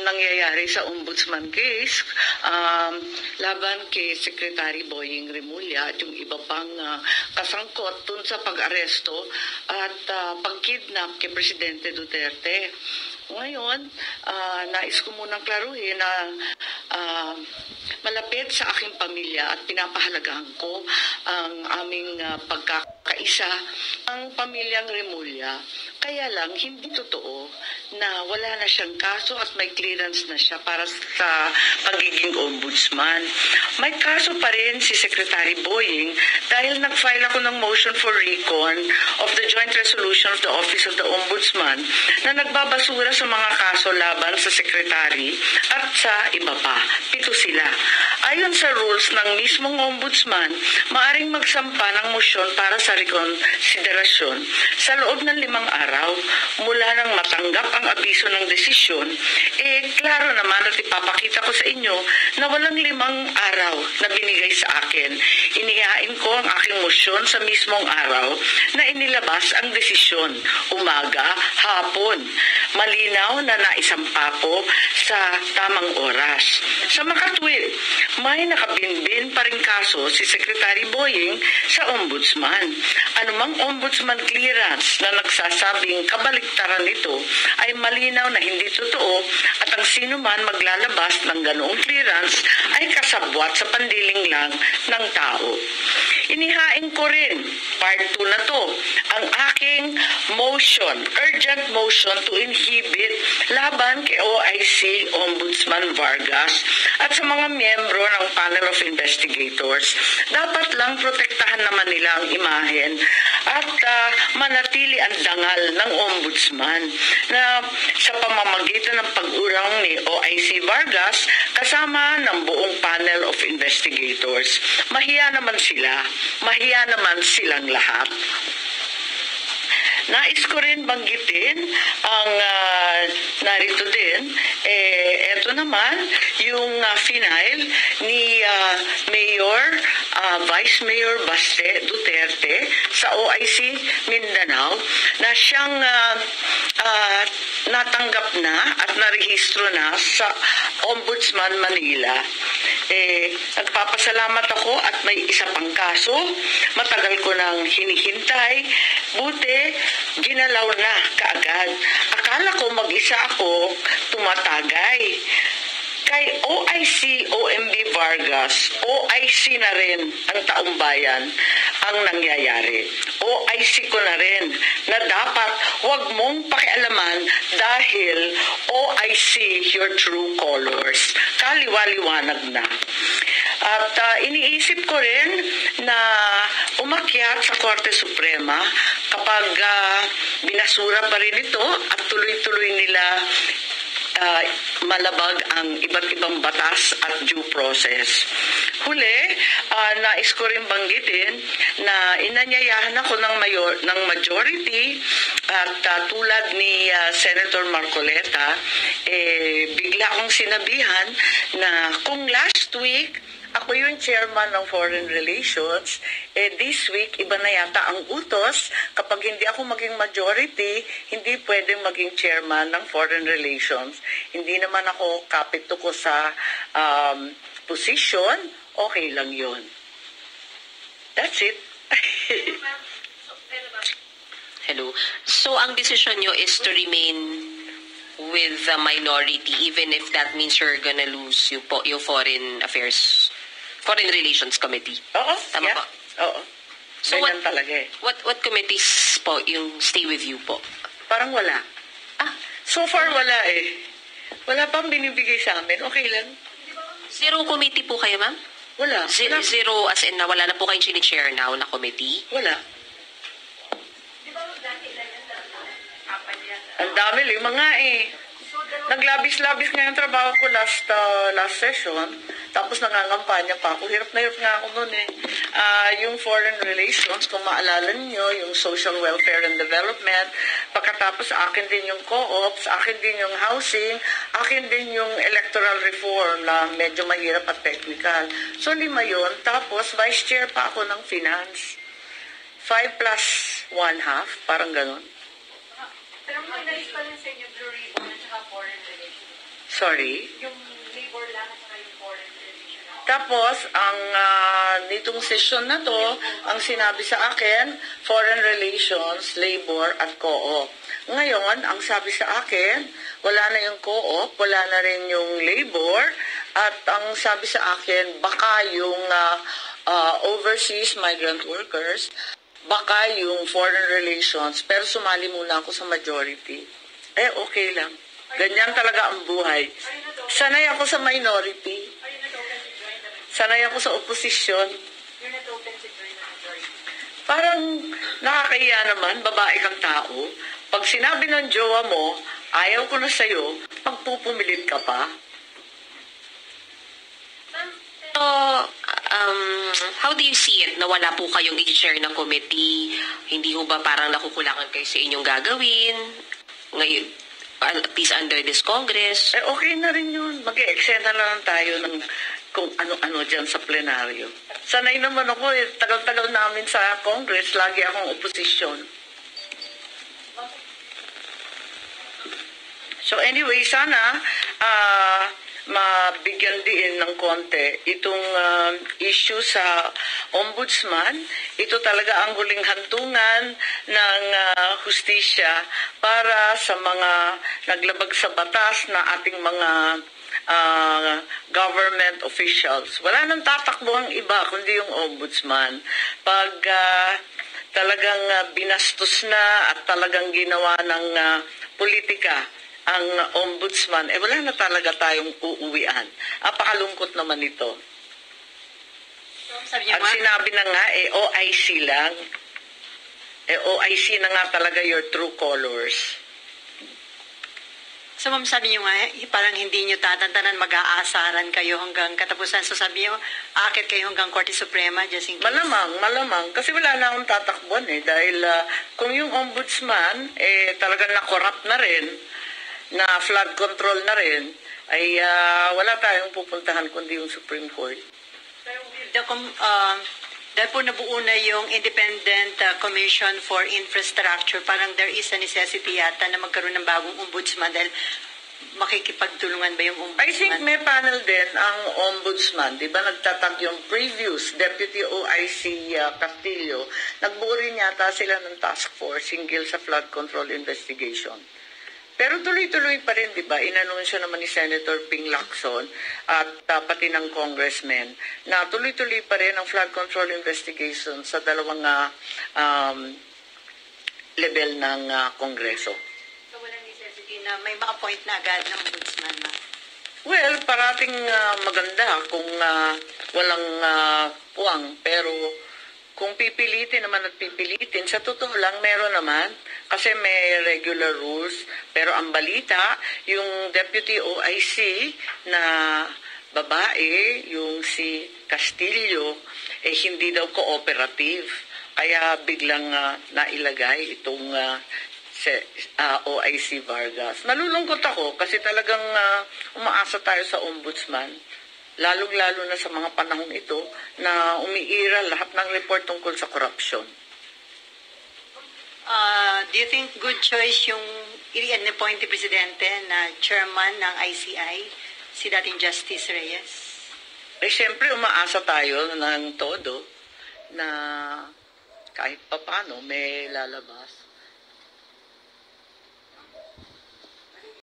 nangyayari sa ombudsman case laban kay Secretary Boying Remulla at yung iba pang kasangkot dun sa pag-aresto at pag-kidnap kay Presidente Duterte. Ngayon, nais ko munang klaruhin na malapit sa aking pamilya at pinapahalagahan ko ang aming pagkakaisa ang pamilyang Remulla. Kaya lang, hindi totoo na wala na siyang kaso at may clearance na siya para sa pagiging ombudsman. May kaso pa rin si Secretary Boying dahil nag-file ako ng motion for recon of the joint resolution of the Office of the Ombudsman na nagbabasura sa mga kaso laban sa Secretary at sa iba pa. 7 sila. Ayon sa rules ng mismong ombudsman, maaring magsampa ng motion para sa rekonsiderasyon sa loob ng 5 araw mula nang matanggap ang abiso ng desisyon. Klaro naman at ipapakita ko sa inyo na walang 5 araw na binigay sa akin. Inihain ko ang aking motion sa mismong araw na inilabas ang desisyon. Umaga, hapon. Malinaw na naisampa ko sa tamang oras. Sa makatwid, may nakabinbin pa rin kaso si Secretary Boying sa ombudsman. Anumang ombudsman clearance na nagsasabing kabaliktaran nito ay malinaw na hindi totoo at ang sino man maglalabas ng ganoong clearance ay kasabwat sa pandiling lang ng tao. Inihain ko rin, part 2 na to, ang aking motion, urgent motion to inhibit laban kay OIC Ombudsman Vargas at sa mga miyembro ng panel of investigators. Dapat lang protektahan naman nila ang imahen at manatili ang dangal ng ombudsman na sa pamamagitan ng pag-urang ni OIC Vargas kasama ng buong panel of investigators. Mahiya naman sila. Mahiya naman silang lahat. Nais ko rin banggitin ang narito din, eto naman, yung final ni Mayor, Vice Mayor Baste Duterte sa OIC Mindanao na siyang natanggap na at narehistro na sa Ombudsman Manila. Nagpapasalamat ako at may isa pang kaso. Matagal ko nang hinihintay. Buti, ginalaw na kaagad. Akala ko mag-isa ako tumatagay. Kay OIC OMB Vargas, OIC na rin ang taong bayan ang nangyayari. OIC ko na rin na dapat wag mong pakialaman dahil OIC your true colors. Kaliwa-liwanag na. At iniisip ko rin na umakyat sa Korte Suprema kapag binasura pa rin ito at tuloy-tuloy nila malabag ang iba't ibang batas at due process. Huli, nais ko rin banggitin na inanyayahan ako ng majority at tulad ni Senator Marcoleta, bigla akong sinabihan na kung last week ako yung chairman ng Foreign Relations, this week, iba na yata ang utos. Kapag hindi ako maging majority, hindi pwedeng maging chairman ng Foreign Relations. Hindi naman ako kapito ko sa position, okay lang yun. That's it. Hello. So, ang decision nyo is to remain with the minority even if that means you're gonna lose yung Foreign Relations Committee. Oo, tama yeah. po? Oo. So ganyan talaga eh. What committees po yung stay with you po? Parang wala. So far wala eh. Wala pang binibigay sa amin. Okay lang. Zero committee po kayo, ma'am? Wala. Zero as in na wala na po kayong chini-chair now na committee? Wala. Ang dami, 5 nga eh. Naglabis-labis nga yung trabaho ko last session. Tapos nangangampanya pa ako. Hirap na hirap nga ako noon eh. Yung foreign relations, kung maalala niyo, yung social welfare and development. Pagkatapos akin din yung co-ops, akin din yung housing, akin din yung electoral reform na medyo mahirap at technical. So 5 yun. Tapos vice chair pa ako ng finance. 5 plus 1/2, parang ganun. Pero may nais pa rin sa inyo, Blue Ribbon at saka foreign relations. Sorry? Yung labor lang at saka yung foreign relation. Tapos, ang nitong session na to, ang sinabi sa akin, foreign relations, labor, at co-op. Ngayon, ang sabi sa akin, wala na yung co-op, wala na rin yung labor, at ang sabi sa akin, baka yung overseas migrant workers, baka yung foreign relations, pero sumali muna ako sa majority. Okay lang. Ganyan talaga ang buhay. Sanay ako sa minority. Are you not open to join the majority? Sanay ako sa oposisyon. You're not open to join the majority? Parang nakakahiya naman, babae kang tao. Pag sinabi ng jowa mo, ayaw ko na sa'yo, pagpupumilit ka pa. So, how do you see it na wala po kayong i-share ng committee? Hindi ho ba parang nakukulangan kayo sa inyong gagawin? Ngayon, at least under this Congress? Okay na rin yun. Mag-e-eksena lang tayo ng kung ano-ano dyan sa plenaryo. Sanay naman ako tagal-tagal namin sa Congress, lagi akong oposisyon. So anyway, sana mabigyan din ng konti itong issue sa ombudsman. Ito talaga ang huling hantungan ng hustisya para sa mga naglabag sa batas na ating mga government officials. Wala nang tatakbo ang iba kundi yung ombudsman. Pag talagang binastos na at talagang ginawa ng politika ang ombudsman, wala na talaga tayong uuwian. Apakalungkot naman ito. Sabi niyo At sinabi na nga, OIC lang. OIC na nga talaga your true colors. So, ma'am, sabi niyo nga, parang hindi niyo tatantanan, mag-aasaran kayo hanggang katapusan. So, sabi niyo, akit kayo hanggang Korte Suprema, just in case. Malamang. Kasi wala na akong tatakbuhan dahil kung yung ombudsman, talagang na-corrupt na rin, na flood control na rin, ay wala tayong pupuntahan kundi yung Supreme Court. Dahil po nabuo na yung Independent Commission for Infrastructure, parang there is a necessity yata na magkaroon ng bagong ombudsman dahil makikipagtulungan ba yung ombudsman? I think may panel din ang ombudsman. Di ba nagtatag yung previous Deputy OIC Castillo, nagbuo rin yata sila ng task force hinggil sa flood control investigation. Pero tuloy-tuloy pa rin, di ba? Inanunsyo naman ni Senator Ping Lacson at pati ng congressman na tuloy-tuloy pa rin ang flood control investigation sa dalawang level ng Kongreso. So, walang necessity na may ma-appoint na agad ng ombudsman, ma'am? Well, parating maganda kung walang puwang. Pero kung pipilitin naman at pipilitin, sa totoo lang meron naman. Kasi may regular rules. Pero ang balita, yung Deputy OIC na babae, yung si Castillo, hindi daw cooperative. Kaya biglang nailagay itong OIC Vargas. Nalulungkot ako kasi talagang umaasa tayo sa ombudsman. Lalong-lalo na sa mga panahon ito na umiiral lahat ng report tungkol sa corruption. Do you think good choice yung i-appoint ni Presidente na chairman ng ICI, si dating Justice Reyes? Siyempre, umaasa tayo ng todo na kahit papano may lalabas.